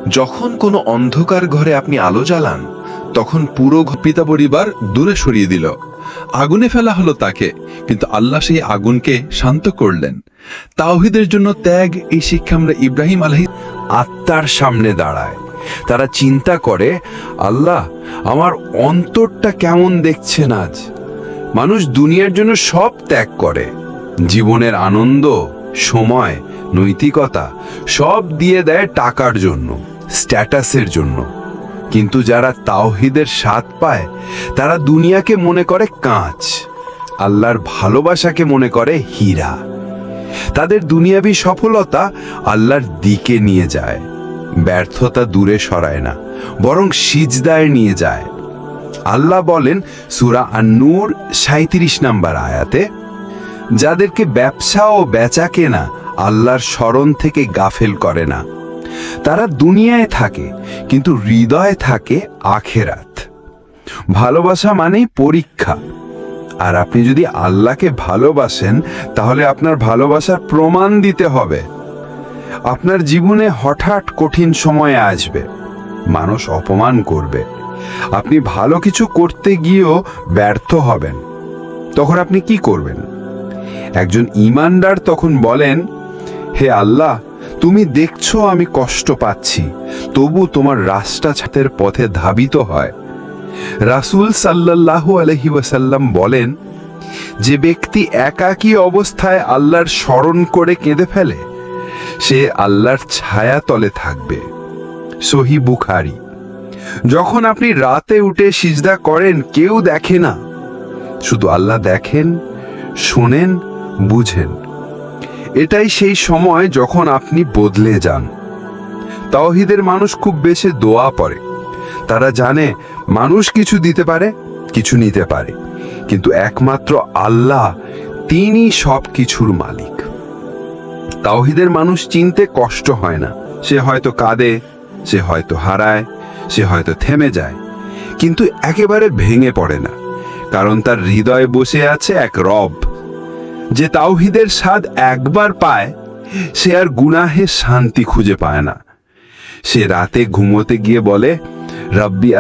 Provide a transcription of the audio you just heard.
যখন কোনো অন্ধকার ঘরে আপনি আলো জ্বালান, তখন পুরো পিতা পরিবার দূরে সরিয়ে দিল। আগুনে ফেলা হলো তাকে, কিন্তু আল্লাহ সেই আগুনকে শান্ত করলেন। তাওহীদের জন্য ত্যাগ, এই শিক্ষা আমরা ইব্রাহিম আলাইহিস আত্মার সামনে দাঁড়ায়। তারা চিন্তা করে, আল্লাহ, আমার অন্তরটা কেমন দেখছেন আজ। মানুষ দুনিয়ার জন্য সব ত্যাগ করে, জীবনের আনন্দ, সময়, নৈতিকতা সব দিয়ে দেয় টাকার জন্য, স্ট্যাটাসের জন্য। কিন্তু যারা তাওহীদের স্বাদ পায়, তারা দুনিয়াকে মনে করে কাঁচ, আল্লাহর ভালোবাসাকে মনে করে হীরা। তাদের দুনিয়াবি সফলতা আল্লাহর দিকে নিয়ে যায়, ব্যর্থতা দূরে সরায় না, বরং সিজদায় নিয়ে যায়। আল্লাহ বলেন সূরা আন-নূর 37 নম্বর আয়াতে, যাদেরকে ব্যবসা ও বেচা কেনা আল্লাহর স্মরণ থেকে গাফেল করে না, তারা দুনিয়ায় থাকে কিন্তু হৃদয়ে থাকে আখেরাত। ভালোবাসা মানেই পরীক্ষা, আর আপনি যদি আল্লাহকে ভালোবাসেন, তাহলে আপনার ভালোবাসার প্রমাণ দিতে হবে। আপনার জীবনে হঠাৎ কঠিন সময় আসবে, মানুষ অপমান করবে, আপনি ভালো কিছু করতে গিয়েও ব্যর্থ হবেন। তখন আপনি কি করবেন? একজন ঈমানদার তখন বলেন, হে আল্লাহ, তুমি দেখছো আমি কষ্ট পাচ্ছি, তবু তোমার রাস্তা ছাতের পথে ধাবিত হয়। রাসূল সাল্লাল্লাহু আলাইহি ওয়াসাল্লাম বলেন, যে ব্যক্তি একাকী অবস্থায় আল্লাহর স্মরণ করে কেঁদে ফেলে, সে আল্লাহর ছায়া তলে থাকবে। সহিহ বুখারী। যখন আপনি রাতে উঠে সিজদা করেন, কেউ দেখে না, শুধু আল্লাহ দেখেন, শুনেন, বুঝেন। এটাই সেই সময় যখন আপনি বদলে যান। তাওহীদের মানুষ খুব বেশি দোয়া পড়ে। তারা জানে মানুষ কিছু দিতে পারে, কিছু নিতে পারে, কিন্তু একমাত্র আল্লাহ, তিনি সব কিছুর মালিক। তাওহীদের মানুষ চিনতে কষ্ট হয় না। সে হয়তো কাঁদে, সে হয়তো হারায়, সে হয়তো থেমে যায়, কিন্তু একেবারে ভেঙে পড়ে না, কারণ তার হৃদয়ে বসে আছে এক রব। যে তাওহীদের স্বাদ একবার পায়, সে আর গুনাহে শান্তি খুঁজে পায় না। সে রাতে ঘুমোতে গিয়ে বলে, রব্বি